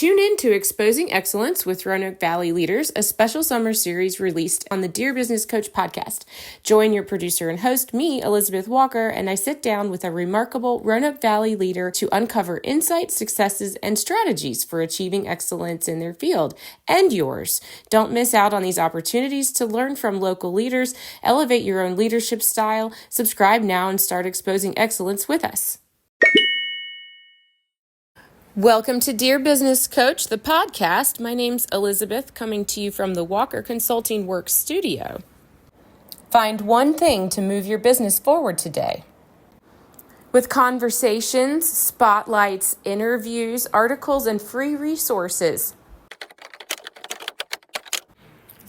Tune in to Exposing Excellence with Roanoke Valley Leaders, a special summer series released on the Dear Business Coach podcast. Join your producer and host, me, Elizabeth Walker, and I sit down with a remarkable Roanoke Valley leader to uncover insights, successes, and strategies for achieving excellence in their field and yours. Don't miss out on these opportunities to learn from local leaders, elevate your own leadership style. Subscribe now and start exposing excellence with us. Welcome to Dear Business Coach, the podcast. My name's Elizabeth, coming to you from the Walker Consulting Works studio. Find one thing to move your business forward today. With conversations, spotlights, interviews, articles, and free resources.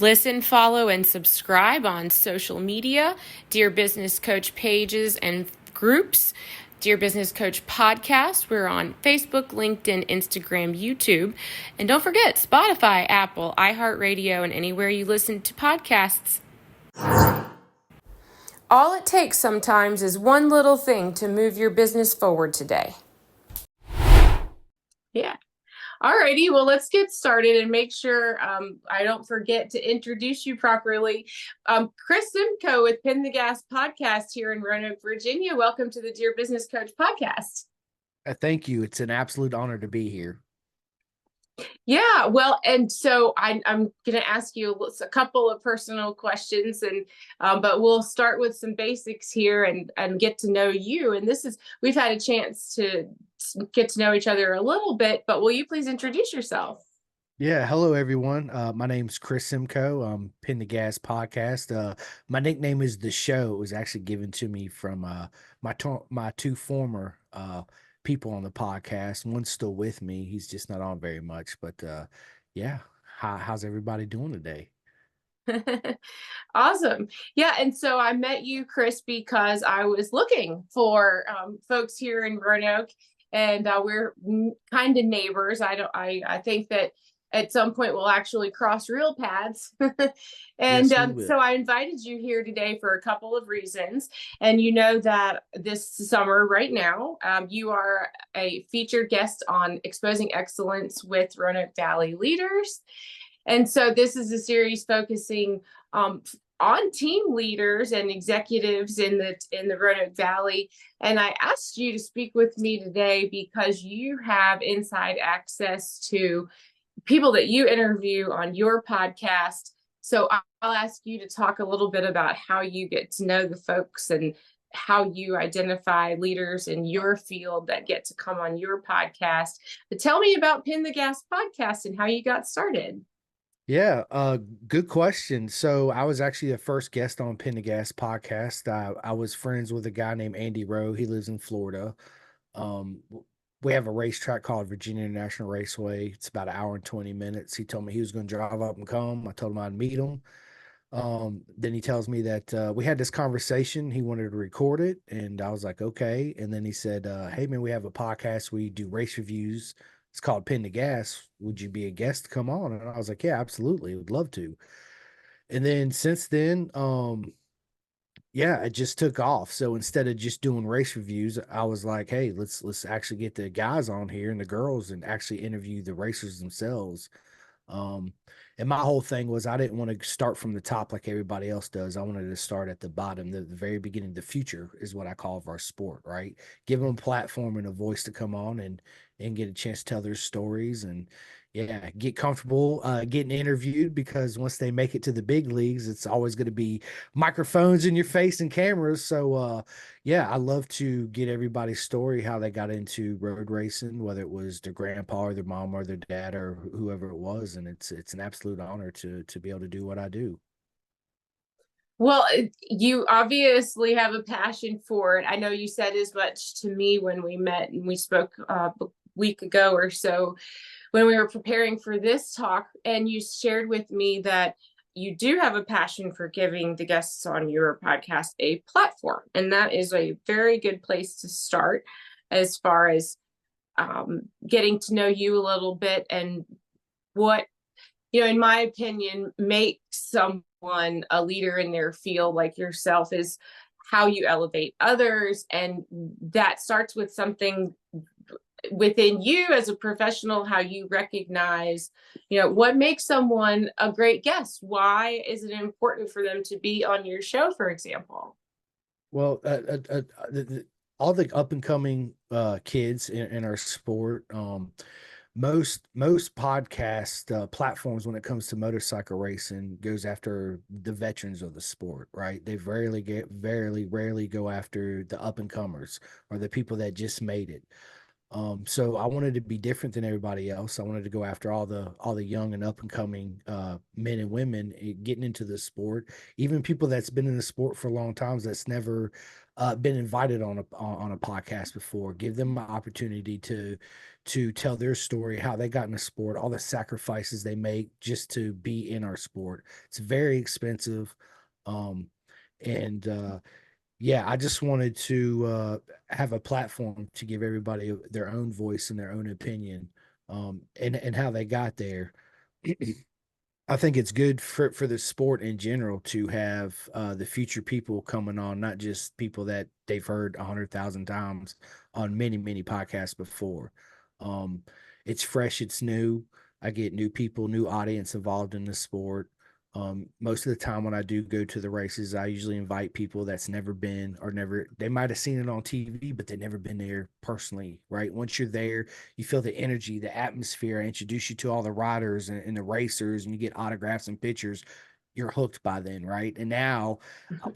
Listen, follow, and subscribe on social media, Dear Business Coach pages and groups. Dear Business Coach podcast. We're on Facebook, LinkedIn, Instagram, YouTube. And don't forget Spotify, Apple, iHeartRadio, and anywhere you listen to podcasts. All it takes sometimes is one little thing to move your business forward today. Yeah. Alrighty, well, let's get started and make sure I don't forget to introduce you properly. Kris Simko with Pin the Gas podcast here in Roanoke, Virginia. Welcome to the Dear Business Coach podcast. Thank you. It's an absolute honor to be here. Yeah, well, and so I'm going to ask you a couple of personal questions, and but we'll start with some basics here and get to know you. And we've had a chance to get to know each other a little bit, but will you please introduce yourself? Yeah, hello everyone. My name's Kris Simko. I'm Pin the Gas podcast. My nickname is The Show. It was actually given to me from my two former people on the podcast. One's still with me. He's just not on very much, but yeah. How's everybody doing today? Awesome. Yeah, and so I met you, Kris, because I was looking for folks here in Roanoke, and we're kind of neighbors. I think that at some point we'll actually cross real paths. And Yes, so I invited you here today for a couple of reasons. And you know that this summer right now, you are a featured guest on Exposing Excellence with Roanoke Valley Leaders. And so this is a series focusing on team leaders and executives in the Roanoke Valley. And I asked you to speak with me today because you have inside access to people that you interview on your podcast. So I'll ask you to talk a little bit about how you get to know the folks and how you identify leaders in your field that get to come on your podcast. But tell me about Pin the Gas podcast and how you got started. Yeah, good question. So I was actually the first guest on Pin the Gas podcast. I was friends with a guy named Andy Rowe. He lives in Florida. We have a racetrack called Virginia International Raceway. It's about an hour and 20 minutes. He told me he was going to drive up and come. I told him I'd meet him. Then he tells me that we had this conversation. He wanted to record it, and I was like, okay. And then he said, hey, man, we have a podcast. We do race reviews. It's called Pin the Gas. Would you be a guest to come on? And I was like, yeah, absolutely. Would love to. And then since then, yeah, it just took off. So instead of just doing race reviews, I was like, hey, let's actually get the guys on here and the girls and actually interview the racers themselves. And my whole thing was I didn't want to start from the top like everybody else does. I wanted to start at the bottom, the very beginning. The future is what I call of our sport, right? Give them a platform and a voice to come on and get a chance to tell their stories and yeah, get comfortable getting interviewed, because once they make it to the big leagues, it's always going to be microphones in your face and cameras. So yeah, I love to get everybody's story, how they got into road racing, whether it was their grandpa or their mom or their dad or whoever it was. And it's an absolute honor to be able to do what I do. Well, you obviously have a passion for it. I know you said as much to me when we met and we spoke a week ago or so when we were preparing for this talk, and you shared with me that you do have a passion for giving the guests on your podcast a platform. And that is a very good place to start as far as getting to know you a little bit and what, in my opinion, makes someone a leader in their field like yourself is how you elevate others. And that starts with something within you as a professional, how you recognize, what makes someone a great guest? Why is it important for them to be on your show, for example? Well, all the up and coming kids in our sport, most podcast platforms when it comes to motorcycle racing goes after the veterans of the sport, right? They rarely go after the up and comers or the people that just made it. So I wanted to be different than everybody else. I wanted to go after all the young and up and coming men and women getting into the sport, even people that's been in the sport for a long time that's never been invited on a podcast before. Give them an opportunity to tell their story, how they got in the sport, all the sacrifices they make just to be in our sport. It's very expensive, and yeah, I just wanted to have a platform to give everybody their own voice and their own opinion, and how they got there. I think it's good for the sport in general to have the future people coming on, not just people that they've heard 100,000 times on many podcasts before. Um, it's fresh, it's new. I get new people, new audience involved in the sport. Most of the time when I do go to the races, I usually invite people that's never been or never, they might have seen it on TV, but they've never been there personally, right? Once you're there, you feel the energy, the atmosphere. I introduce you to all the riders and the racers, and you get autographs and pictures. You're hooked by then, right? And now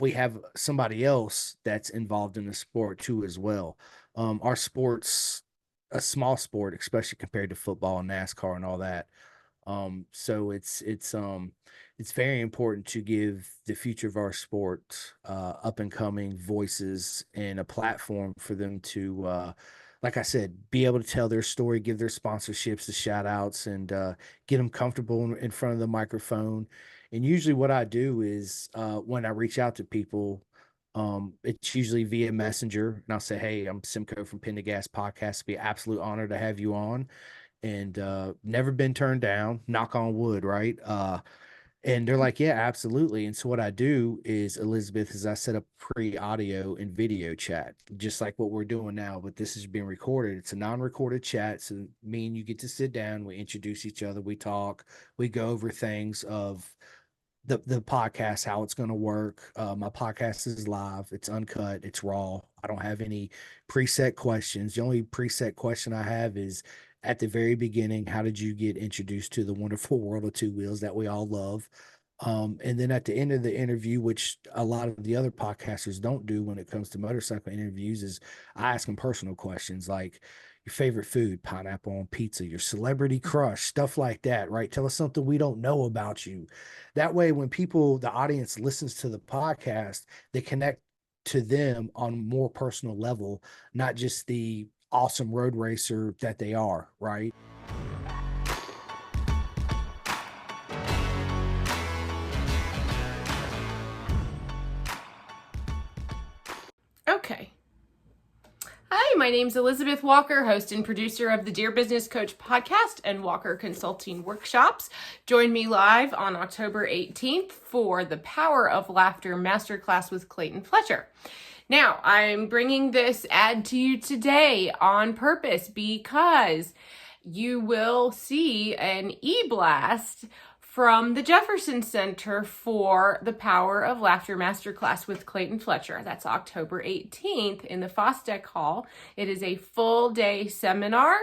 we have somebody else that's involved in the sport too, as well. Our sport's a small sport, especially compared to football and NASCAR and all that. So it's very important to give the future of our sport up and coming voices and a platform for them to like I said, be able to tell their story, give their sponsorships, the shout outs, and get them comfortable in front of the microphone. And usually what I do is when I reach out to people, it's usually via messenger, and I'll say, hey, I'm Simko from Pin to Gas Podcast. It'd be an absolute honor to have you on, and never been turned down, knock on wood, right? And they're like, yeah, absolutely. And so what I do is, Elizabeth, is I set up pre-audio and video chat, just like what we're doing now, but this is being recorded. It's a non-recorded chat. So me and you get to sit down, we introduce each other, we talk, we go over things of the podcast, how it's going to work. My podcast is live, it's uncut, it's raw. I don't have any preset questions. The only preset question I have is at the very beginning, how did you get introduced to the wonderful world of two wheels that we all love? And then at the end of the interview, which a lot of the other podcasters don't do when it comes to motorcycle interviews, is I ask them personal questions like your favorite food, pineapple on pizza, your celebrity crush, stuff like that, right? Tell us something we don't know about you. That way, when people, the audience listens to the podcast, they connect to them on a more personal level, not just the awesome road racer that they are, right? Okay. Hi, my name's Elizabeth Walker, host and producer of the Dear Business Coach podcast and Walker Consulting Workshops. Join me live on October 18th for the Power of Laughter Masterclass with Clayton Fletcher. Now, I'm bringing this ad to you today on purpose because you will see an e-blast from the Jefferson Center for the Power of Laughter Masterclass with Clayton Fletcher. That's October 18th in the Fosdeck Hall. It is a full day seminar,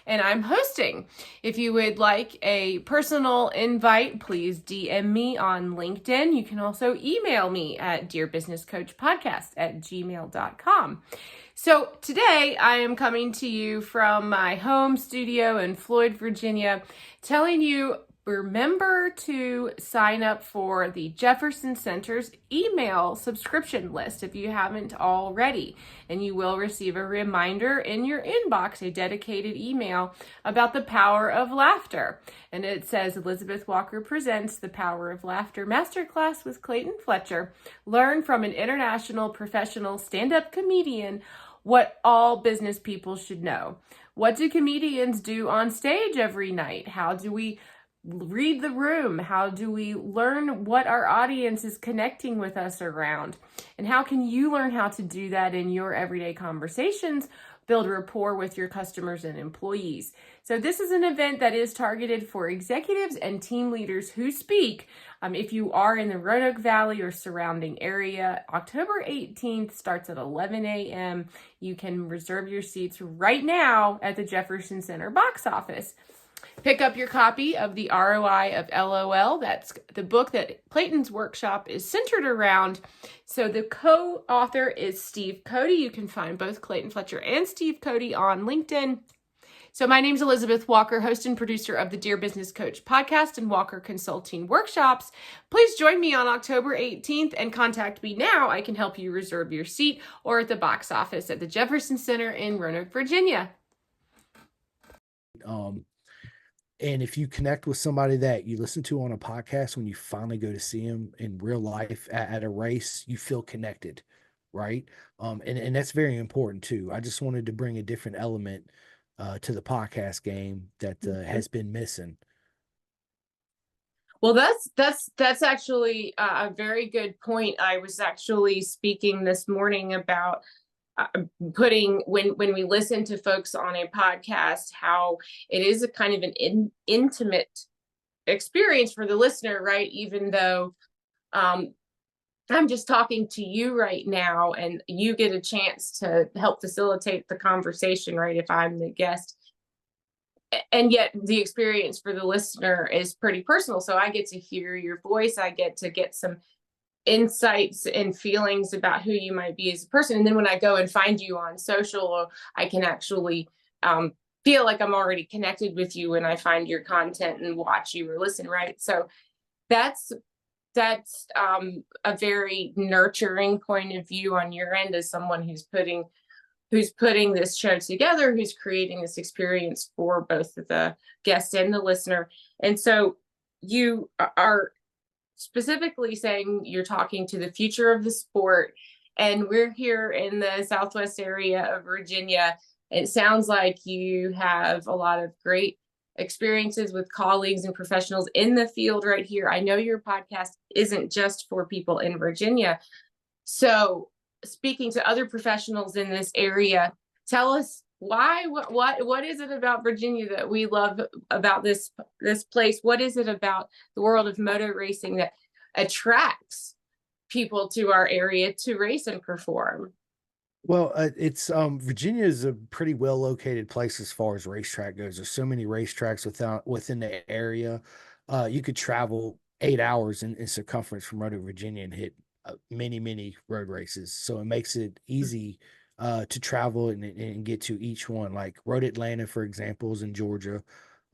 and I'm hosting. If you would like a personal invite, please DM me on LinkedIn. You can also email me at dearbusinesscoachpodcast@gmail.com. So today I am coming to you from my home studio in Floyd, Virginia, telling you, remember to sign up for the Jefferson Center's email subscription list if you haven't already, and you will receive a reminder in your inbox, a dedicated email about the Power of Laughter. And it says, Elizabeth Walker presents the Power of Laughter Masterclass with Clayton Fletcher. Learn from an international professional stand-up comedian what all business people should know. What do comedians do on stage every night? How do we read the room? How do we learn what our audience is connecting with us around? And how can you learn how to do that in your everyday conversations build rapport with your customers and employees. So this is an event that is targeted for executives and team leaders who speak. If you are in the Roanoke Valley or surrounding area, October 18th starts at 11 a.m. You can reserve your seats right now at the Jefferson Center box office. Pick up your copy of The ROI of LOL. That's the book that Clayton's workshop is centered around. So the co-author is Steve Cody. You can find both Clayton Fletcher and Steve Cody on LinkedIn. So my name is Elizabeth Walker, host and producer of the Dear Business Coach podcast and Walker Consulting workshops. Please join me on October 18th and contact me now. I can help you reserve your seat or at the box office at the Jefferson Center in Roanoke, Virginia. And if you connect with somebody that you listen to on a podcast, when you finally go to see them in real life at a race, you feel connected, right? And that's very important too. I just wanted to bring a different element to the podcast game that has been missing. Well, that's actually a very good point. I was actually speaking this morning about putting when we listen to folks on a podcast, how it is a kind of an intimate experience for the listener, right? Even though I'm just talking to you right now and you get a chance to help facilitate the conversation, right? If I'm the guest. And yet the experience for the listener is pretty personal. So I get to hear your voice. I get to get some insights and feelings about who you might be as a person. And then when I go and find you on social, I can actually feel like I'm already connected with you when I find your content and watch you or listen, right? So that's a very nurturing point of view on your end as someone who's putting this show together, who's creating this experience for both the guest and the listener. And so you are specifically saying you're talking to the future of the sport, and we're here in the Southwest area of Virginia. It sounds like you have a lot of great experiences with colleagues and professionals in the field right here. I know your podcast isn't just for people in Virginia. So speaking to other professionals in this area, tell us what is it about Virginia that we love about this place? What is it about the world of moto racing that attracts people to our area to race and perform? Well, it's Virginia is a pretty well located place as far as racetrack goes. There's so many racetracks within the area. You could travel 8 hours in circumference from Roanoke, Virginia, and hit many road races. So it makes it easy to travel and get to each one. Like Road Atlanta, for example, is in Georgia.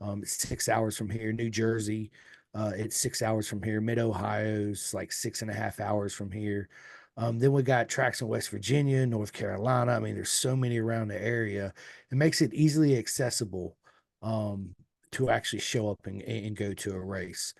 It's 6 hours from here. New Jersey, it's 6 hours from here. Mid Ohio's like 6.5 hours from here. Then we got tracks in West Virginia, North Carolina. I mean, there's so many around the area. It makes it easily accessible to actually show up and go to a race.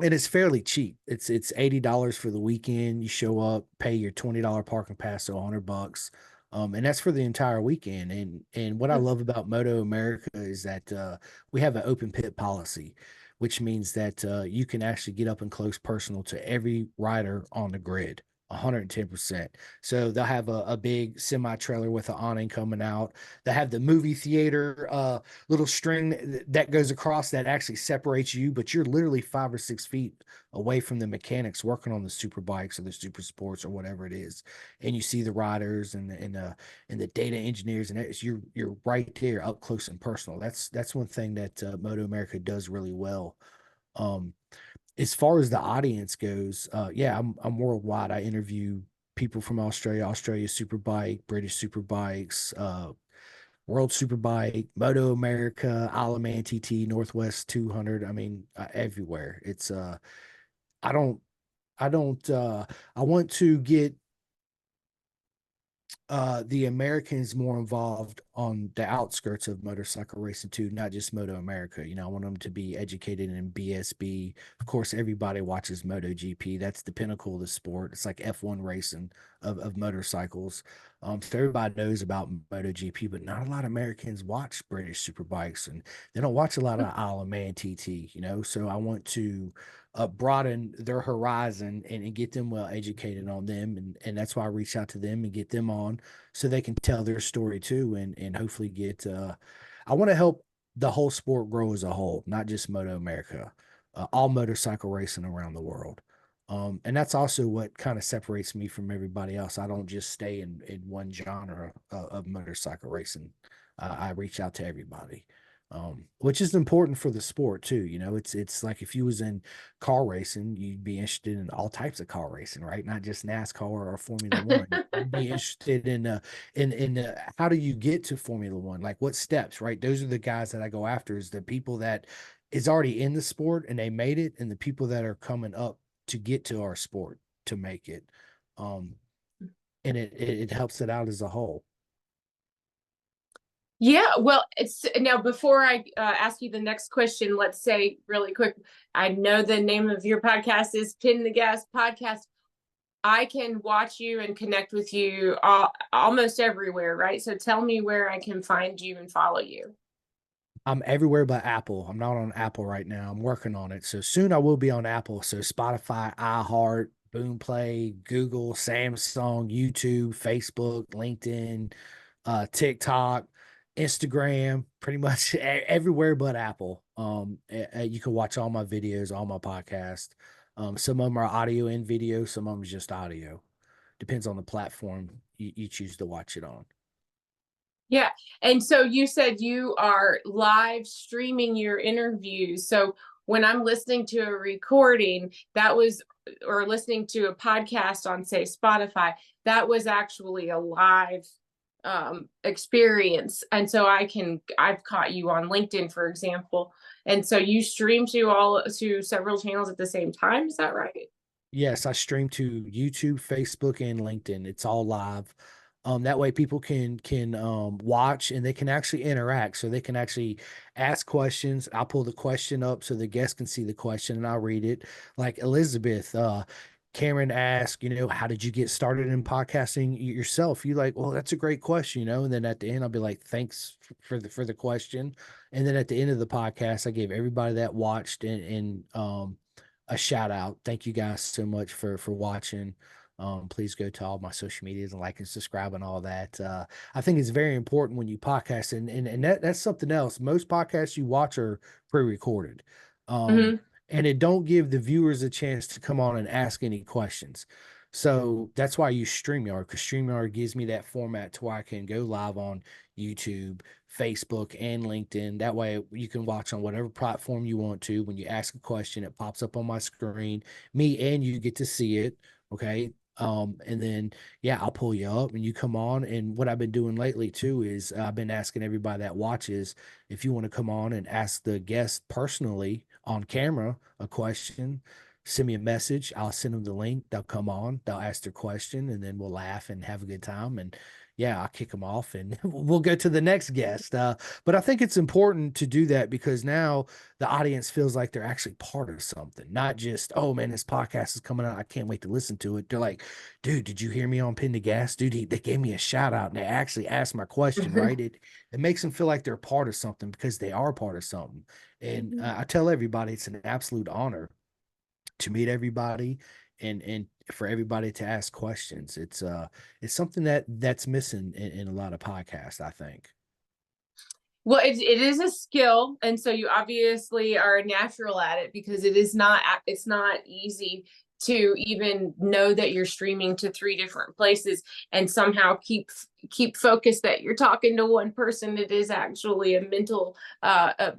And it's fairly cheap. It's $80 for the weekend. You show up, pay your $20 parking pass, so $100. And that's for the entire weekend. And what I love about Moto America is that we have an open pit policy, which means that you can actually get up and close personal to every rider on the grid. 110%. So they'll have a big semi trailer with an awning coming out. They have the movie theater little string that goes across that actually separates you, but you're literally 5 or 6 feet away from the mechanics working on the super bikes or the super sports or whatever it is. And you see the riders and the data engineers, and you're right there up close and personal. That's one thing that Moto America does really well. As far as the audience goes, I'm worldwide. I interview people from Australia, Australia Superbike, British Superbikes, World Superbike, Moto America, Isle of Man TT, Northwest 200. I mean, everywhere. It's I don't I want to get the Americans more involved on the outskirts of motorcycle racing too, not just Moto America. You know, I want them to be educated in BSB. Of course, everybody watches MotoGP. That's the pinnacle of the sport. It's like F1 racing of motorcycles. So everybody knows about MotoGP, but not a lot of Americans watch British Superbikes, and they don't watch a lot of Isle of Man TT. You know, so I want to broaden their horizon and get them well educated on them, and that's why I reach out to them and get them on. on so they can tell their story too, and hopefully get I want to help the whole sport grow as a whole, not just Moto America, all motorcycle racing around the world. And that's also what kind of separates me from everybody else. I don't just stay in one genre of motorcycle racing. I reach out to everybody, which is important for the sport too. You know, it's like if you was in car racing, you'd be interested in all types of car racing, right? Not just NASCAR or Formula One. You'd be interested in how do you get to Formula One? Like what steps, right? Those are the guys that I go after. Is the people that is already in the sport and they made it, and the people that are coming up to get to our sport to make it. Um, and it helps it out as a whole. Yeah, well, it's now before I ask you the next question, let's say really quick, I know the name of your podcast is Pin the Gas Podcast. I can watch you and connect with you almost everywhere, right? So tell me where I can find you and follow you. I'm everywhere but Apple. I'm not on Apple right now. I'm working on it. So soon I will be on Apple. So Spotify, iHeart, Boomplay, Google, Samsung, YouTube, Facebook, LinkedIn, TikTok, Instagram, pretty much everywhere but Apple. You can watch all my videos, all my podcasts. Some of them are audio and video, some of them is just audio. Depends on the platform you choose to watch it on. Yeah. And so you said you are live streaming your interviews. So when I'm listening to a recording, that was, or listening to a podcast on, say, Spotify, that was actually a live experience. And so I've caught you on LinkedIn, for example. And so you stream to several channels at the same time. Is that right? Yes, I stream to YouTube, Facebook, and LinkedIn. It's all live. That way people can watch and they can actually interact. So they can actually ask questions. I'll pull the question up so the guest can see the question and I'll read it. Like Elizabeth, Cameron asked, how did you get started in podcasting yourself? You like, well, that's a great question, and then at the end I'll be like, thanks for the question. And then at the end of the podcast, I gave everybody that watched and a shout out. Thank you guys so much for watching. Please go to all my social medias and like and subscribe and all that. I think it's very important when you podcast, and that's something else. Most podcasts you watch are pre-recorded. Mm-hmm. And it don't give the viewers a chance to come on and ask any questions. So that's why I use StreamYard, because StreamYard gives me that format to where I can go live on YouTube, Facebook, and LinkedIn. That way you can watch on whatever platform you want to. When you ask a question, it pops up on my screen. Me and you get to see it. Okay. And then yeah, I'll pull you up and you come on. And what I've been doing lately too is I've been asking everybody that watches if you want to come on and ask the guest personally on camera a question, send me a message. I'll send them the link. They'll come on, they'll ask their question, and then we'll laugh and have a good time. And yeah, I'll kick them off and we'll go to the next guest. But I think it's important to do that because now the audience feels like they're actually part of something, not just, oh man, this podcast is coming out. I can't wait to listen to it. They're like, dude, did you hear me on Pin the Gas? Dude, they gave me a shout out and they actually asked my question, right? It makes them feel like they're part of something because they are part of something. And I tell everybody it's an absolute honor to meet everybody and for everybody to ask questions. It's something that's missing in a lot of podcasts, I think. Well, it is a skill, and so you obviously are natural at it because it's not easy to even know that you're streaming to three different places and somehow keep focused that you're talking to one person. It is actually a mental a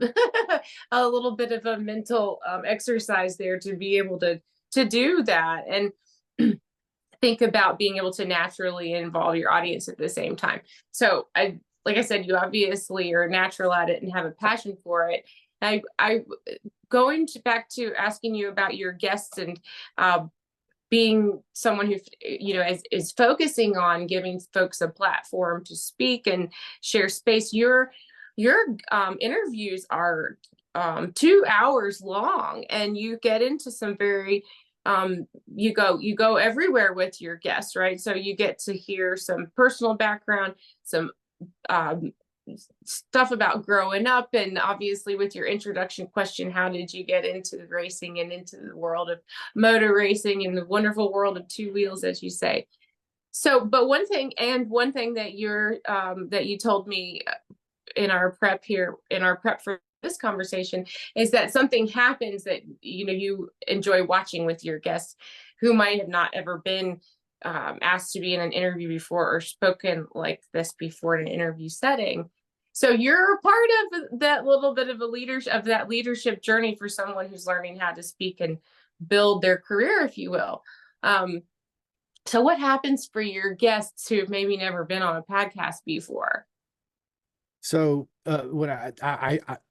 little bit of a mental exercise there to be able to do that and think about being able to naturally involve your audience at the same time. So like I said, you obviously are natural at it and have a passion for it. I going back to asking you about your guests and being someone who is focusing on giving folks a platform to speak and share space. Your interviews are 2 hours long, and you get into some very you go everywhere with your guests, right? So you get to hear some personal background, some stuff about growing up, and obviously with your introduction question, how did you get into racing and into the world of motor racing and the wonderful world of two wheels, as you say. So, but one thing that that you told me in our prep for this conversation is that something happens that, you know, you enjoy watching with your guests who might have not ever been asked to be in an interview before or spoken like this before in an interview setting. So you're a part of that little bit of a leadership of that leadership journey for someone who's learning how to speak and build their career, if you will. Um, so what happens for your guests who've maybe never been on a podcast before? So, when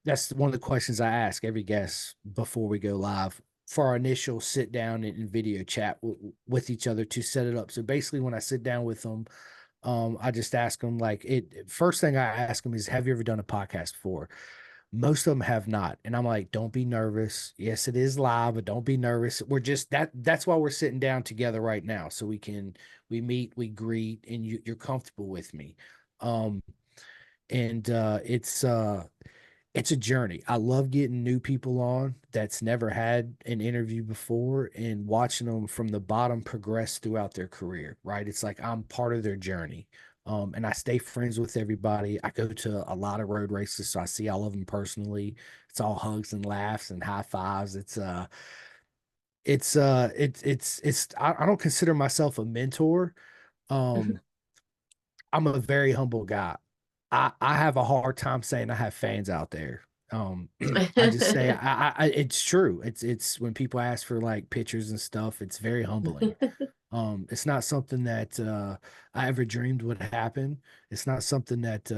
that's one of the questions I ask every guest before we go live for our initial sit down and video chat with each other to set it up. So basically, when I sit down with them, I just ask them like first thing I ask them is, have you ever done a podcast before? Most of them have not. And I'm like, don't be nervous. Yes, it is live, but don't be nervous. We're just that's why we're sitting down together right now. So we meet, we greet, and you're comfortable with me. Um, and it's a journey. I love getting new people on that's never had an interview before and watching them from the bottom progress throughout their career, right? It's like I'm part of their journey. And I stay friends with everybody. I go to a lot of road races, so I see all of them personally. It's all hugs and laughs and high fives. I don't consider myself a mentor. Um, I'm a very humble guy. I have a hard time saying I have fans out there. I just say it's true. It's when people ask for like pictures and stuff, it's very humbling. It's not something that I ever dreamed would happen. It's not something that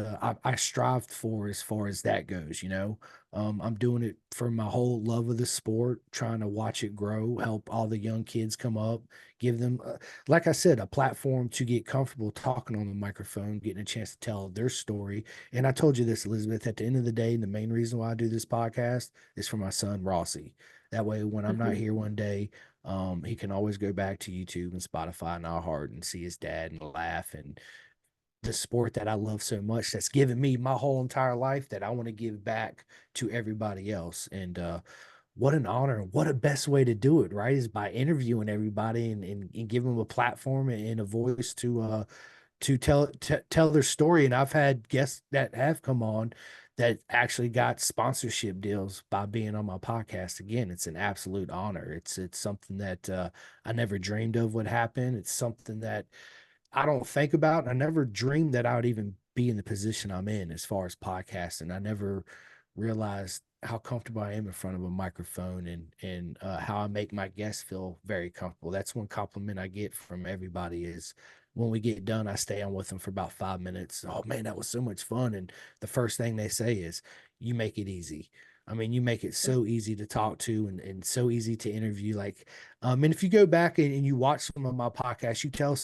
I strived for as far as that goes, you know. I'm doing it for my whole love of the sport, trying to watch it grow, help all the young kids come up, give them, like I said, a platform to get comfortable talking on the microphone, getting a chance to tell their story. And I told you this, Elizabeth, at the end of the day, the main reason why I do this podcast is for my son, Rossi. That way, when I'm not here one day, he can always go back to YouTube and Spotify and iHeart and see his dad and laugh and the sport that I love so much that's given me my whole entire life that I want to give back to everybody else. And what an honor. What a best way to do it, right? Is by interviewing everybody and give them a platform and a voice to tell their story. And I've had guests that have come on that actually got sponsorship deals by being on my podcast. Again, it's an absolute honor. It's something that I never dreamed of would happen. It's something that I don't think about. I never dreamed that I would even be in the position I'm in as far as podcasting. I never realized how comfortable I am in front of a microphone and how I make my guests feel very comfortable. That's one compliment I get from everybody is when we get done, I stay on with them for about 5 minutes. Oh man, that was so much fun. And the first thing they say is, you make it easy. I mean, you make it so easy to talk to and so easy to interview. Like, and if you go back and you watch some of my podcasts, you tell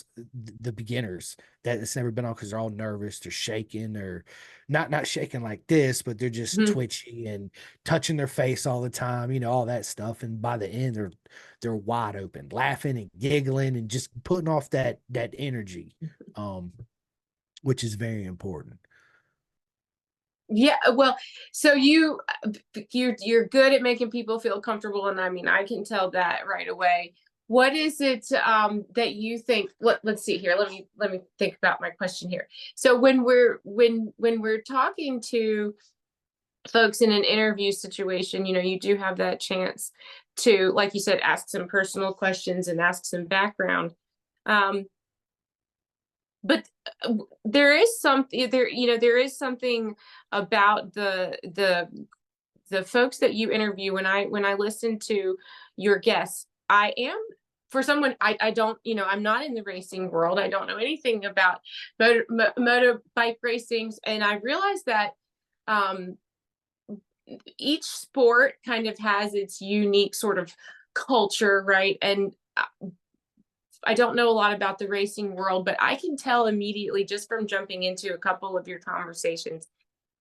the beginners that it's never been on because they're all nervous, they're shaking, or not shaking like this, but they're just twitchy and touching their face all the time, you know, all that stuff. And by the end, they're wide open, laughing and giggling and just putting off that energy, um, which is very important. Yeah, well, so you're good at making people feel comfortable, and I mean, I can tell that right away. What is it that you think? Let's see here. Let me think about my question here. So when we're talking to folks in an interview situation, you know, you do have that chance to, like you said, ask some personal questions and ask some background. Um, but there is something there, you know, there is something about the folks that you interview. When I listen to your guests, I am, for someone, I don't, you know, I'm not in the racing world, I don't know anything about motorbike racings, and I realized that um each sport kind of has its unique sort of culture, right? And I don't know a lot about the racing world, but I can tell immediately just from jumping into a couple of your conversations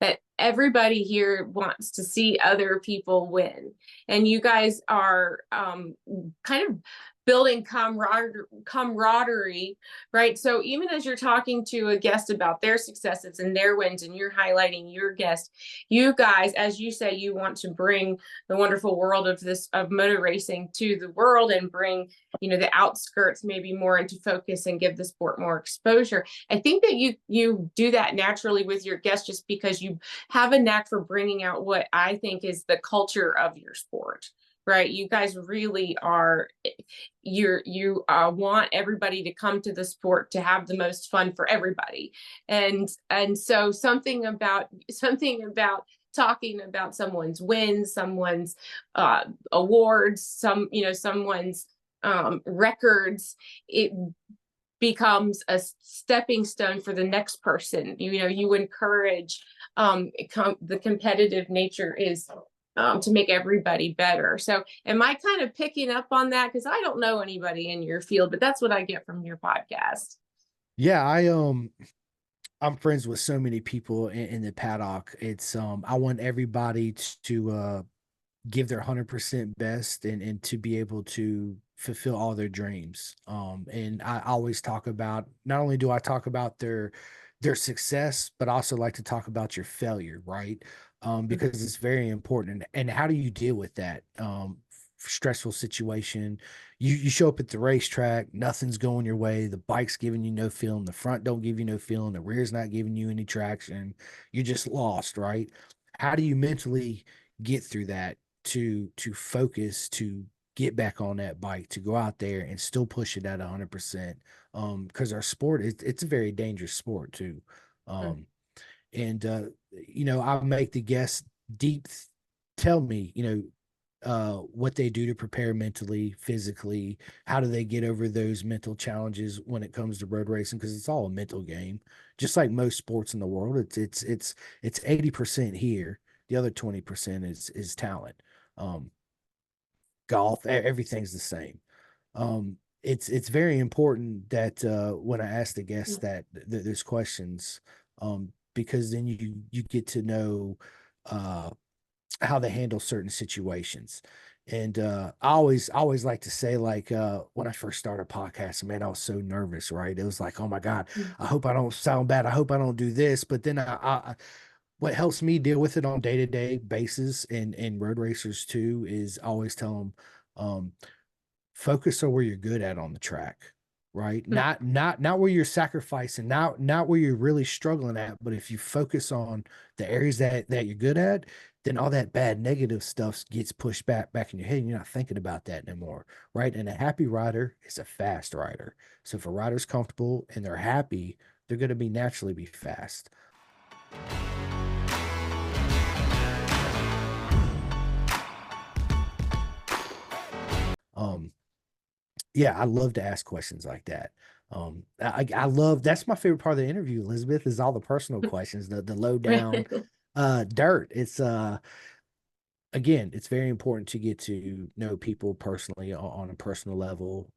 that everybody here wants to see other people win. And you guys are kind of building camaraderie, right? So even as you're talking to a guest about their successes and their wins, and you're highlighting your guest, you guys, as you say, you want to bring the wonderful world of motor racing to the world, and bring, the outskirts maybe more into focus, and give the sport more exposure. I think that you do that naturally with your guests, just because you have a knack for bringing out what I think is the culture of your sport. Right, you guys really are. You want everybody to come to the sport to have the most fun for everybody, and so something about talking about someone's wins, someone's awards, someone's records, it becomes a stepping stone for the next person. You encourage the competitive nature is to make everybody better. So am I kind of picking up on that? Because I don't know anybody in your field, but that's what I get from your podcast. Yeah, I'm friends with so many people in the paddock. It's I want everybody to give their 100% best, and to be able to fulfill all their dreams. And I always talk about, not only do I talk about their success, but also like to talk about your failure, right? Because it's very important. And how do you deal with that? Stressful situation. You show up at the racetrack, nothing's going your way, the bike's giving you no feeling, the front don't give you no feeling, the rear's not giving you any traction, you're just lost, right? How do you mentally get through that, to focus, to get back on that bike, to go out there and still push it at 100%? Because our sport it's a very dangerous sport too. And I make the guests deep tell me, what they do to prepare mentally, physically, how do they get over those mental challenges when it comes to road racing, because it's all a mental game, just like most sports in the world. It's 80% here, the other 20% is talent. um Golf, everything's the same. It's very important that when I ask the guests those questions, because then you get to know uh how they handle certain situations. And I always like to say, like, when I first started podcasting, man, I was so nervous, right? It was like, oh my God, I hope I don't sound bad. I hope I don't do this. But then what helps me deal with it on day-to-day basis, and road racers too, is always tell them, um, focus on where you're good at on the track, right? Not where you're sacrificing, not where you're really struggling at, but if you focus on the areas that you're good at, then all that bad negative stuff gets pushed back in your head, and you're not thinking about that anymore, right? And a happy rider is a fast rider. So if a rider's comfortable and they're happy, they're going to be naturally be fast. um Yeah, I love to ask questions like that. I love, that's my favorite part of the interview, Elizabeth, is all the personal questions, the low down dirt. It's again, it's very important to get to know people personally on a personal level.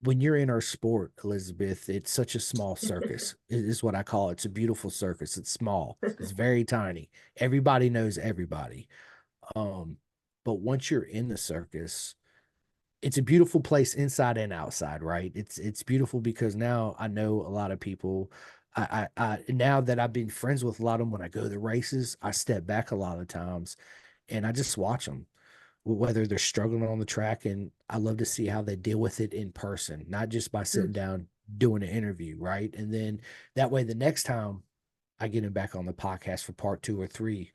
When you're in our sport, Elizabeth, it's such a small circus, is what I call it. It's a beautiful circus. It's small, it's very tiny. Everybody knows everybody. Um, but once you're in the circus, it's a beautiful place inside and outside, right? It's beautiful because now I know a lot of people. I now that I've been friends with a lot of them, when I go to the races, I step back a lot of times and I just watch them, whether they're struggling on the track, and I love to see how they deal with it in person, not just by sitting down doing an interview, right? And then that way, the next time I get them back on the podcast for part 2 or 3,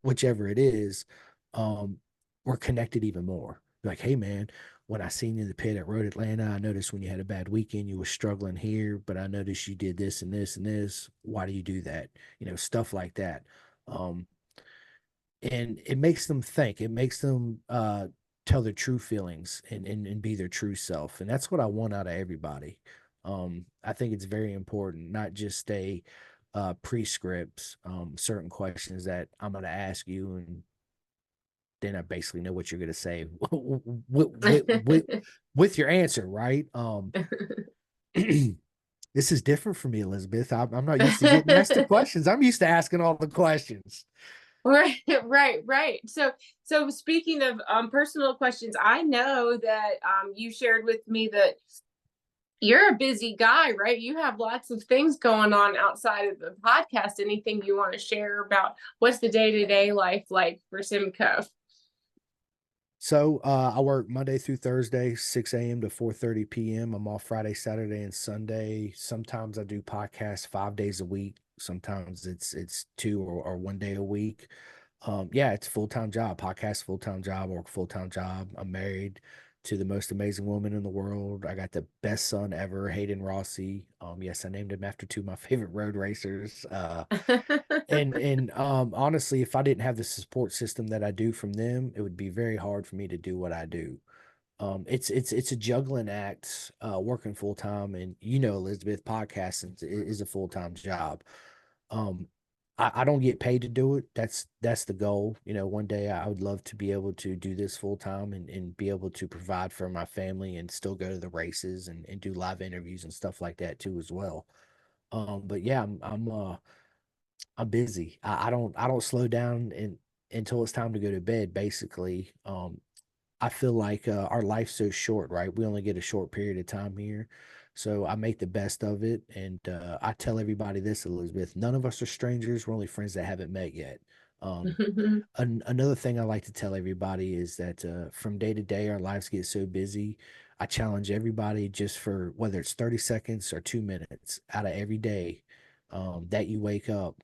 whichever it is, um, we're connected even more. Like, hey man, when I seen you in the pit at Road Atlanta, I noticed when you had a bad weekend, you were struggling here, but I noticed you did this and this and this. Why do you do that? Stuff like that. Um, and it makes them think. It makes them tell their true feelings, and be their true self. And that's what I want out of everybody. I think it's very important, not just a prescripts, certain questions that I'm going to ask you, and then I basically know what you're going to say with your answer, right? This is different for me, Elizabeth. I'm not used to getting asked the questions. I'm used to asking all the questions. Right, right. So speaking of personal questions, I know that you shared with me that you're a busy guy, right? You have lots of things going on outside of the podcast. Anything you want to share about what's the day-to-day life like for Simco? So I work Monday through Thursday, 6 a.m. to 4:30 p.m. I'm off Friday, Saturday, and Sunday. Sometimes I do podcasts 5 days a week. Sometimes it's two or 1 day a week. Yeah, it's a full-time job, podcast full-time job, work full-time job. I'm married to the most amazing woman in the world. I got the best son ever, Hayden Rossi. Yes, I named him after two of my favorite road racers. And honestly, if I didn't have the support system that I do from them, it would be very hard for me to do what I do. It's a juggling act, working full time, and Elizabeth, podcasting is a full time job. Um, I don't get paid to do it. That's the goal. One day I would love to be able to do this full time and be able to provide for my family and still go to the races and do live interviews and stuff like that too as well. But yeah, I'm busy. I don't slow down until it's time to go to bed, basically. I feel like our life's so short, right? We only get a short period of time here. So I make the best of it. And I tell everybody this, Elizabeth, none of us are strangers. We're only friends that haven't met yet. Um, another thing I like to tell everybody is that from day to day, our lives get so busy. I challenge everybody just for whether it's 30 seconds or 2 minutes out of every day that you wake up,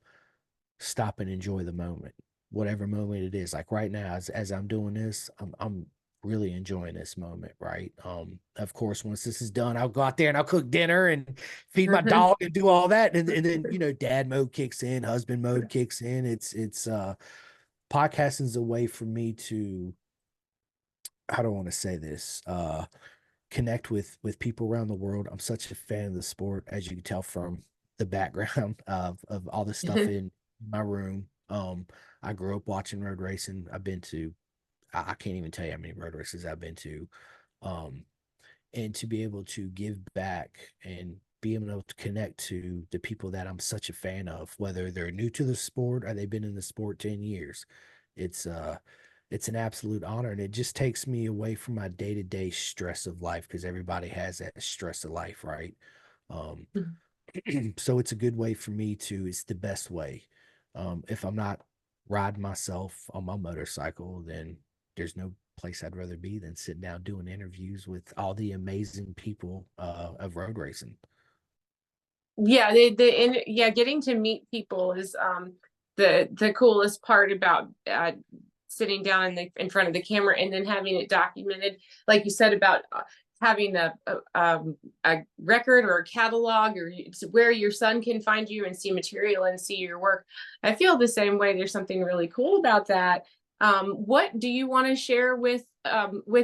stop and enjoy the moment, whatever moment it is. Like right now, as I'm doing this, I'm really enjoying this moment, right? Of course, once this is done, I'll go out there and I'll cook dinner and feed my dog and do all that. And then, dad mode kicks in, husband mode kicks in. It's podcasting is a way for me to, I don't want to say this, connect with people around the world. I'm such a fan of the sport, as you can tell from the background of all the stuff in my room. I grew up watching road racing. I can't even tell you how many road races I've been to. Um, and to be able to give back and be able to connect to the people that I'm such a fan of, whether they're new to the sport or they've been in the sport 10 years. It's uh it's an absolute honor, and it just takes me away from my day-to-day stress of life because everybody has that stress of life, right? Um so it's a good way for me to, it's the best way. If I'm not riding myself on my motorcycle, then there's no place I'd rather be than sitting down doing interviews with all the amazing people of road racing. Yeah, yeah, getting to meet people is the coolest part about sitting down in front of the camera and then having it documented, like you said about having a record or a catalog or where your son can find you and see material and see your work. I feel the same way. There's something really cool about that. What do you want to share with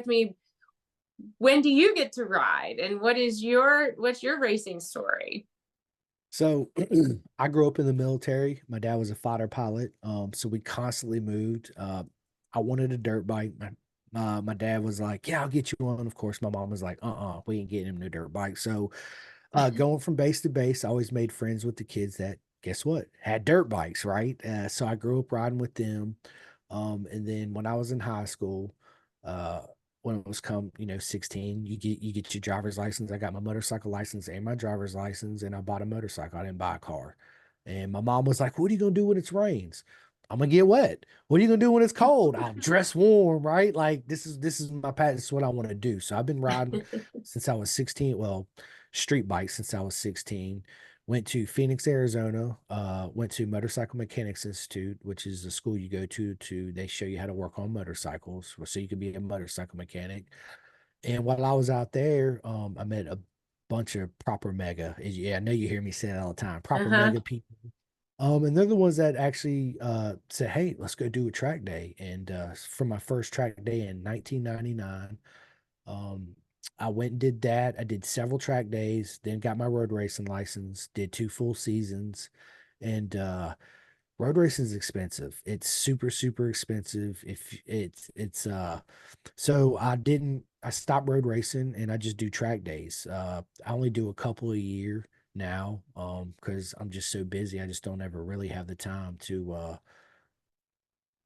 me? When do you get to ride, and what's your racing story? So I grew up in the military. My dad was a fighter pilot. So we constantly moved. I wanted a dirt bike. My dad was like, "Yeah, I'll get you one." Of course, my mom was like, we ain't getting him no dirt bike." So going from base to base, I always made friends with the kids that, guess what, had dirt bikes, right? So I grew up riding with them. And then when I was in high school, uh, when it was 16, you get your driver's license. I got my motorcycle license and my driver's license, and I bought a motorcycle. I didn't buy a car. And my mom was like, "What are you gonna do when it rains?" I'm gonna get wet. What are you gonna do when it's cold? I'll dress warm, right? Like this is my path. This is what I want to do. So I've been riding since I was 16. Well, street bike since I was 16. Went to Phoenix, Arizona. Went to Motorcycle Mechanics Institute, which is a school you go to they show you how to work on motorcycles, so you can be a motorcycle mechanic. And while I was out there, I met a bunch of proper mega. Yeah, I know you hear me say that all the time. Proper Uh-huh. mega people. And they're the ones that actually said, "Hey, let's go do a track day." And for my first track day in 1999, um, I went and did that. I did several track days, then got my road racing license, did 2 full seasons. And road racing is expensive. It's super, super expensive. If it's so I stopped road racing and I just do track days. I only do a couple a year now, because I'm just so busy. I just don't ever really have the time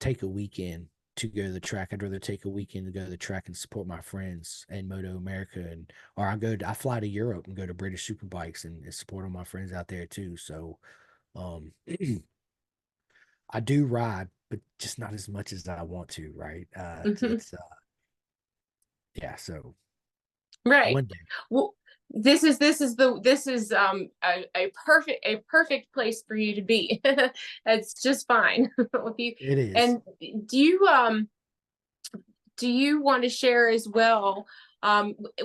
take a weekend to go to the track. I'd rather take a weekend to go to the track and support my friends in Moto America, and or I fly to Europe and go to British Superbikes and support all my friends out there too. So um I do ride, but just not as much as I want to, right? It's yeah, so Right. one day. Well, this is a perfect place for you to be. It's just fine with you. It is. And do you do you want to share as well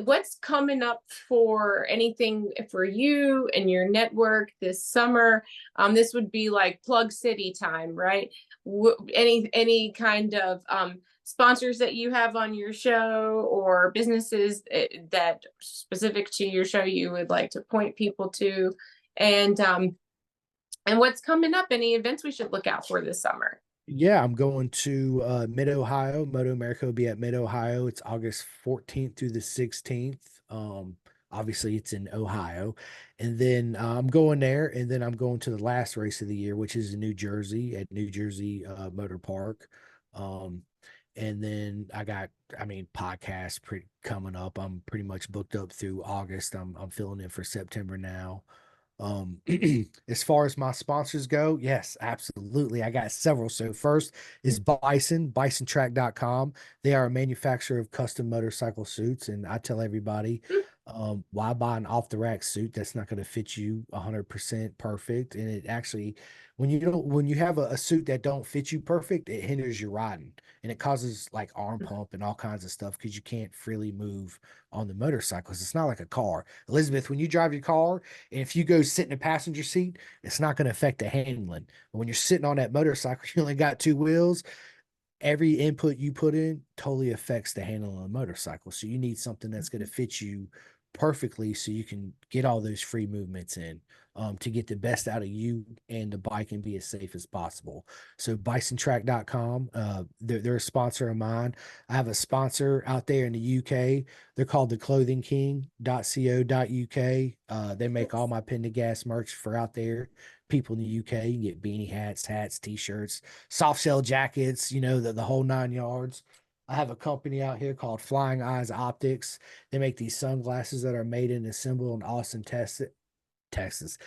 what's coming up for anything for you and your network this summer? This would be like Plug City time, right? Any kind of sponsors that you have on your show or businesses that specific to your show you would like to point people to, and what's coming up? Any events we should look out for this summer? Yeah, I'm going to Mid Ohio. Moto America will be at Mid Ohio. It's August 14th through the 16th. Obviously it's in Ohio. And then I'm going there, and then I'm going to the last race of the year, which is in New Jersey at New Jersey Motor Park. Um, and then I mean, podcasts pretty coming up. I'm pretty much booked up through August. I'm filling in for September now. Um, as far as my sponsors go, yes, absolutely. I got several. So first is bisontrack.com. They are a manufacturer of custom motorcycle suits. And I tell everybody, why buy an off the rack suit that's not going to fit you 100% perfect? And it actually, when you have a suit that don't fit you perfect, it hinders your riding and it causes like arm pump and all kinds of stuff because you can't freely move on the motorcycles. It's not like a car. Elizabeth, when you drive your car, and if you go sit in the passenger seat, it's not going to affect the handling. But when you're sitting on that motorcycle, you only got two wheels. Every input you put in totally affects the handling of the motorcycle. So you need something that's going to fit you perfectly so you can get all those free movements in to get the best out of you and the bike and be as safe as possible. So bisontrack.com, they're a sponsor of mine. I have a sponsor out there in the UK. They're called the clothingking.co.uk. They make all my Pendergast merch for out there. People in the UK, you can get beanie hats, t-shirts, soft shell jackets, the whole 9 yards. I have a company out here called Flying Eyes Optics. They make these sunglasses that are made and assembled in Austin, Texas, Texas.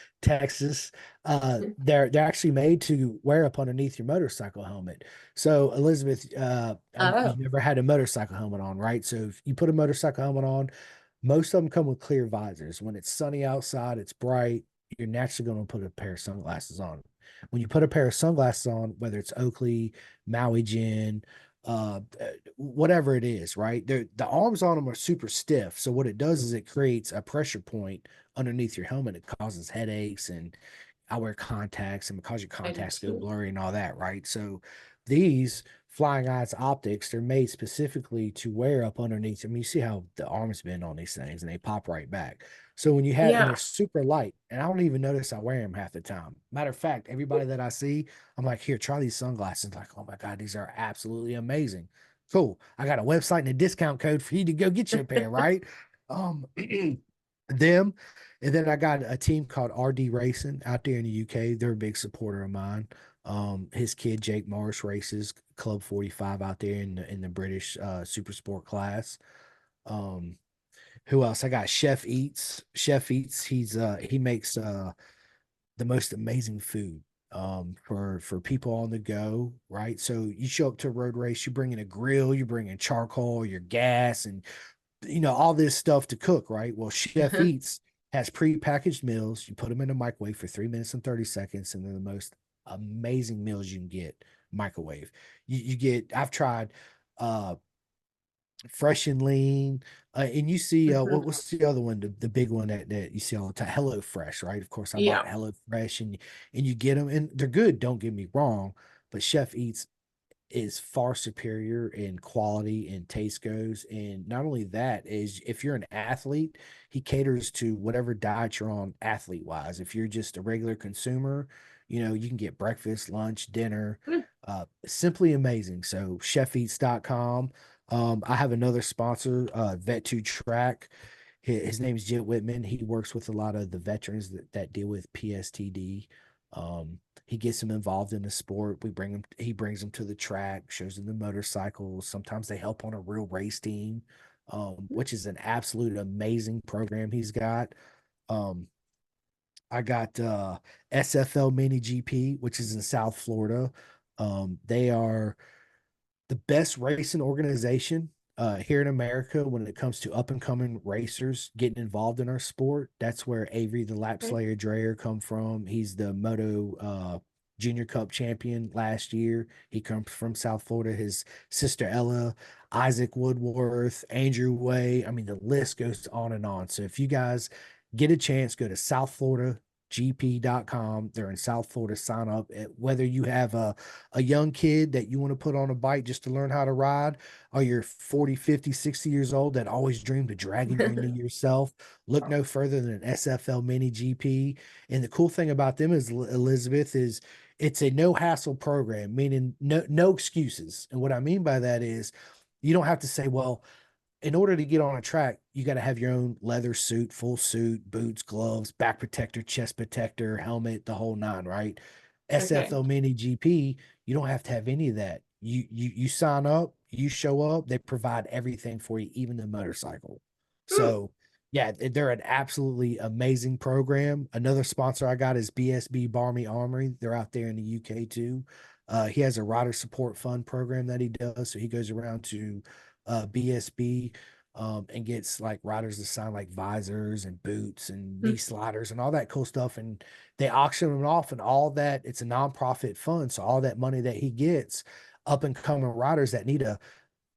They're actually made to wear up underneath your motorcycle helmet. So Elizabeth, Oh. you've never had a motorcycle helmet on, right? So if you put a motorcycle helmet on, most of them come with clear visors. When it's sunny outside, it's bright, you're naturally going to put a pair of sunglasses on. When you put a pair of sunglasses on, whether it's Oakley, Maui Jin, whatever it is, right? The arms on them are super stiff. So what it does is it creates a pressure point underneath your helmet. It causes headaches, and I wear contacts, and because your I do contacts go too. blurry and all that, right? So these Flying Eyes optics, they're made specifically to wear up underneath. I mean, you see how the arms bend on these things and they pop right back. So and Yeah. they're super light, and I don't even notice I wear them half the time. Matter of fact, everybody that I see, I'm like, here, try these sunglasses. Like, oh my God, these are absolutely amazing. Cool. I got a website and a discount code for you to go get you a pair, right? Um, them. And then I got a team called RD Racing out there in the UK. They're a big supporter of mine. His kid Jake Marsh races Club 45 out there in the British super sport class. Um, who else? I got Chef Eats. Chef Eats, he makes the most amazing food for people on the go, right? So you show up to a road race, you bring in a grill, you bring in charcoal, your gas, and all this stuff to cook, right? Well, Chef Eats has pre-packaged meals. You put them in a microwave for 3 minutes and 30 seconds, and they're the most amazing meals you can get microwave. You get, I've tried uh Fresh and Lean, and you see what's the other one, the big one that you see all the time, Hello Fresh, right? Of course, I bought Yeah. Hello Fresh, and you get them, and they're good. Don't get me wrong, but Chef Eats is far superior in quality and taste goes. And not only that, is if you're an athlete, he caters to whatever diet you're on athlete wise. If you're just a regular consumer, you can get breakfast, lunch, dinner. Simply amazing. So chefeats.com. I have another sponsor, Vet2 Track. His name is Jim Whitman. He works with a lot of the veterans that deal with PSTD. He gets them involved in the sport. He brings them to the track, shows them the motorcycles. Sometimes they help on a real race team, which is an absolute amazing program he's got. Um, I got SFL Mini GP, which is in South Florida. They are the best racing organization here in America when it comes to up and coming racers getting involved in our sport. That's where Avery the Lap Slayer Dreyer come from. He's the Moto Junior Cup champion last year. He comes from South Florida. His sister Ella, Isaac Woodworth, Andrew Way. I mean, the list goes on and on. So if you guys get a chance, go to South Florida gp.com. They're in South Florida. Sign up. Whether you have a young kid that you want to put on a bike just to learn how to ride, or you're 40, 50, 60 years old that always dreamed of dragging your knee yourself, look no further than an SFL Mini GP. And the cool thing about them is, Elizabeth, is it's a no hassle program, meaning no excuses. And what I mean by that is you don't have to say, well, in order to get on a track, you got to have your own leather suit, full suit, boots, gloves, back protector, chest protector, helmet, the whole nine, right? Okay. SFL Mini GP, you don't have to have any of that. You sign up, you show up, they provide everything for you, even the motorcycle. Hmm. So yeah, they're an absolutely amazing program. Another sponsor I got is BSB Barmy Armory. They're out there in the UK too. He has a rider support fund program that he does. So he goes around to BSB and gets like riders to sign like visors and boots and knee sliders and all that cool stuff. And they auction them off and all that. It's a nonprofit fund. So all that money that he gets, up and coming riders that need a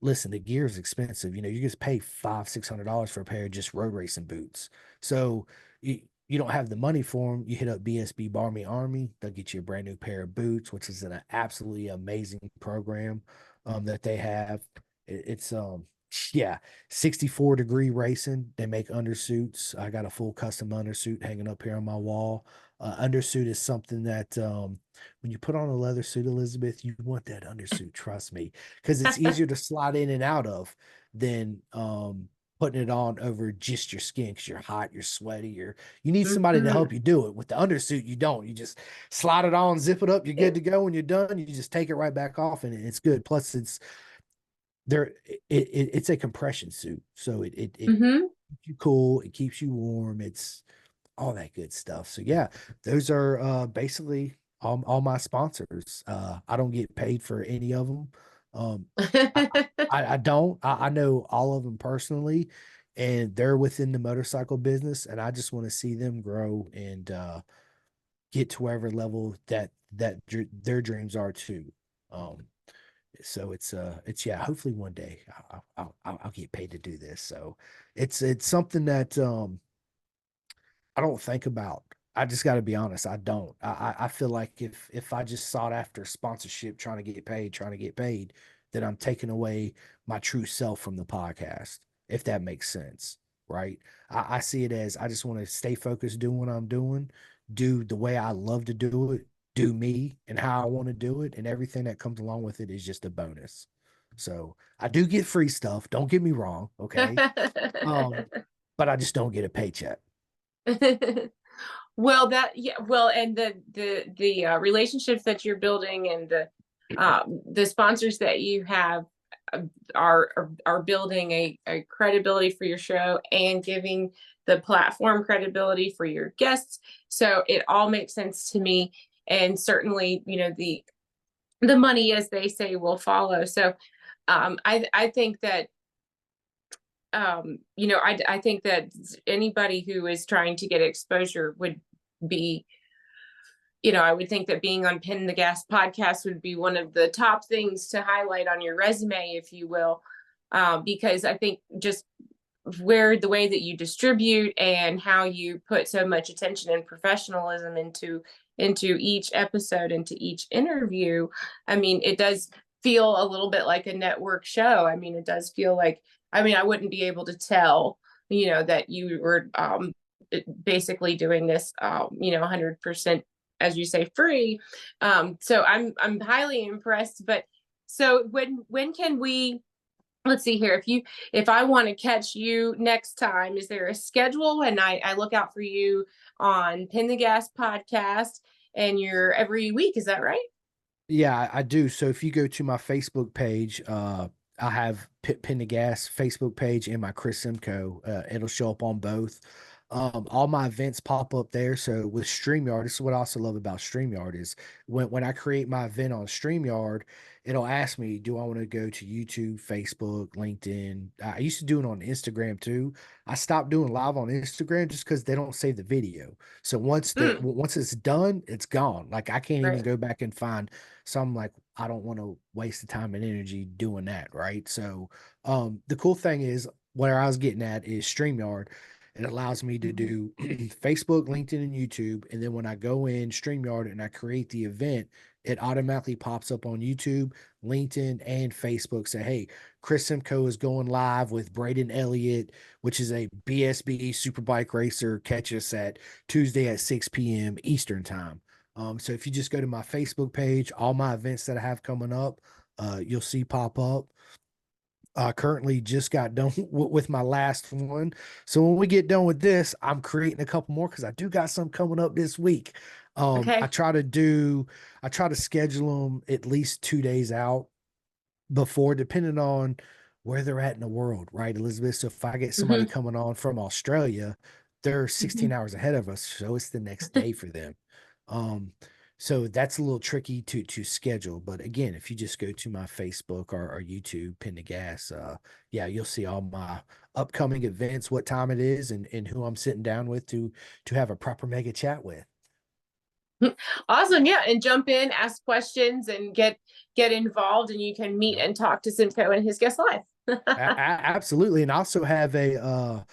listen, the gear is expensive. You know, you just pay $500-$600 for a pair of just road racing boots. So you don't have the money for them. You hit up BSB Barmy Army. They'll get you a brand new pair of boots, which is an absolutely amazing program that they have. It's yeah, 64-degree racing. They make undersuits. I got a full custom undersuit hanging up here on my wall. Undersuit is something that when you put on a leather suit, Elizabeth, you want that undersuit. Trust me, because it's easier to slide in and out of than putting it on over just your skin because you're hot, you're sweaty, you need somebody to help Mhm. you do it. With the undersuit, you don't. You just slide it on, zip it up, you're good to go. When you're done, you just take it right back off, and it's good. Plus, it's a compression suit, so it Mhm. keeps you cool, it keeps you warm, it's all that good stuff. So yeah, those are basically all my sponsors. I don't get paid for any of them. Um, I, I don't. I know all of them personally, and they're within the motorcycle business, and I just want to see them grow and get to whatever level their dreams are too. Um, so it's yeah. Hopefully one day I'll get paid to do this. So it's something that I don't think about. I just got to be honest. I don't. I feel like if I just sought after sponsorship, trying to get paid, then I'm taking away my true self from the podcast. If that makes sense, right? I see it as I just want to stay focused, doing what I'm doing, do the way I love to do it, do me and how I want to do it, and everything that comes along with it is just a bonus. So I do get free stuff. Don't get me wrong, okay? Um, but I just don't get a paycheck. Well, that yeah, well, and the relationships that you're building and the sponsors that you have uh, are building a credibility for your show and giving the platform credibility for your guests. So it all makes sense to me, and certainly, the money, as they say, will follow. So I think that I think that anybody who is trying to get exposure would be, I would think that being on Pin the Gas podcast would be one of the top things to highlight on your resume, if you will, because I think just where the way that you distribute and how you put so much attention and professionalism into each episode, into each interview. I mean, it does feel a little bit like a network show. I mean, it does feel like, I wouldn't be able to tell, that you were basically doing this 100%, as you say, free. So I'm highly impressed. But so when can we, let's see here, if I want to catch you next time, is there a schedule? And I look out for you on Pin the Gas podcast. and you're every week. Is that right? Yeah, I do. So if you go to my Facebook page, I have Pin the Gas Facebook page and my Kris Simko. It'll show up on both. All my events pop up there. So with StreamYard, this is what I also love about StreamYard is when I create my event on StreamYard, it'll ask me, do I want to go to YouTube, Facebook, LinkedIn? I used to do it on Instagram too. I stopped doing live on Instagram just because they don't save the video. So Mm, once it's done, it's gone. Like I can't even right. go back and find. So I'm like, I don't want to waste the time and energy doing that, right? So the cool thing is where I was getting at is StreamYard. It allows me to Mhm. do Facebook, LinkedIn, and YouTube. And then when I go in StreamYard and I create the event, it automatically pops up on YouTube, LinkedIn, and Facebook. Say, hey, Kris Simko is going live with Braden Elliott, which is a BSB superbike racer. Catch us at Tuesday at 6 p.m. Eastern time. So if you just go to my Facebook page, all my events that I have coming up, you'll see pop up. Currently just got done with my last one. So when we get done with this, I'm creating a couple more because I do got some coming up this week. I Okay. try to schedule them at least 2 days out before, depending on where they're at in the world, right, Elizabeth? So if I get somebody Hmm. coming on from Australia, they're 16 hours ahead of us, so it's the next day for them. Um, so that's a little tricky to schedule. But again, if you just go to my Facebook or YouTube, Pin the Gas, yeah, you'll see all my upcoming events, what time it is, and who I'm sitting down with to have a proper mega chat with. Awesome. Yeah. And jump in, ask questions, and get involved, and you can meet Yep. and talk to Simcoe and his guest live. Absolutely, and I also have a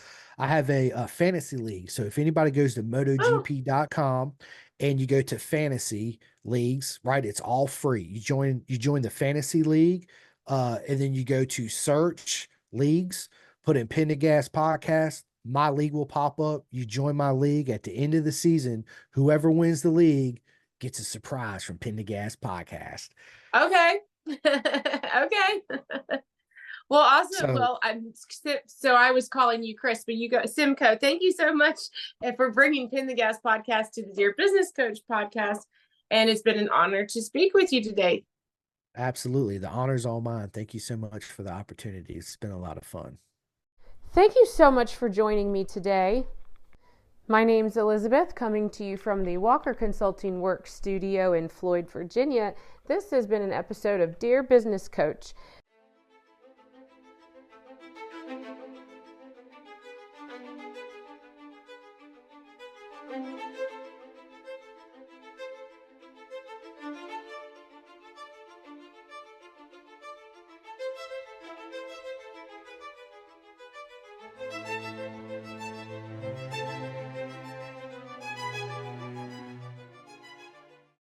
fantasy league. So if anybody goes to Oh, MotoGP.com and you go to fantasy leagues, right, it's all free. You join the fantasy league, and then you go to search leagues, put in Pin the Gas podcast. My league will pop up. You join my league at the end of the season. Whoever wins the league gets a surprise from Pin the Gas podcast. okay. Okay. Well, awesome. So Well, so I was calling you Kris, but you go Simcoe. Thank you so much for bringing Pin the Gas podcast to the Dear Business Coach podcast. And it's been an honor to speak with you today. absolutely. The honor's all mine. Thank you so much for the opportunity. It's been a lot of fun. Thank you so much for joining me today. My name's Elizabeth, coming to you from the Walker Consulting Works studio in Floyd, Virginia. This has been an episode of Dear Business Coach.